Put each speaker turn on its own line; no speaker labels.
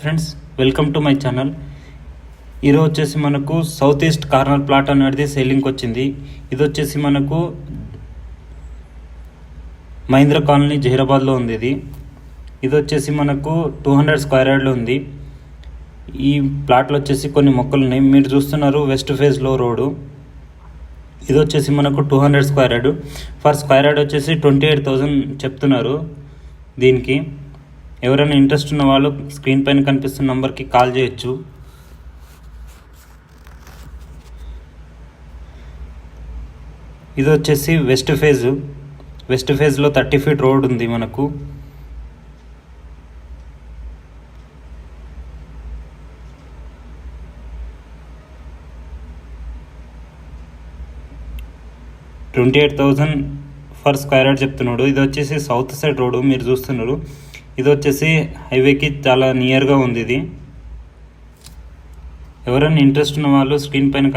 Friends, welcome to my channel. ఈరోజు వచ్చేసి మనకు సౌత్ ఈస్ట్ కార్నర్ ప్లాట్ అనేది సేలింగ్కి వచ్చింది. ఇది వచ్చేసి మనకు మహీంద్రా కాలనీ జహీరాబాద్లో ఉంది. ఇది వచ్చేసి మనకు 200 స్క్వేర్ యార్డ్లో ఉంది. ఈ ప్లాట్లో వచ్చేసి కొన్ని మొక్కలు ఉన్నాయి. మీరు చూస్తున్నారు వెస్ట్ ఫేజ్లో రోడ్డు. ఇది వచ్చేసి మనకు 200 square yard. For square yard వచ్చేసి 28,000 చెప్తున్నారు. దీనికి ఎవరైనా ఇంట్రెస్ట్ ఉన్న వాళ్ళు స్క్రీన్ పైన కనిపిస్తున్న నంబర్కి కాల్ చేయొచ్చు. ఇది వచ్చేసి వెస్ట్ ఫేజ్లో 30 ఫీట్ రోడ్ ఉంది మనకు. $28,000 ఫర్ స్క్వేర్ యార్డ్ చెప్తున్నాడు. ఇది వచ్చేసి సౌత్ సైడ్ రోడ్డు మీరు చూస్తున్నారు. ఇది వచ్చేసి హైవేకి చాలా నియర్గా ఉంది. ఇది ఎవరైనా ఇంట్రెస్ట్ ఉన్న వాళ్ళు స్క్రీన్ పైన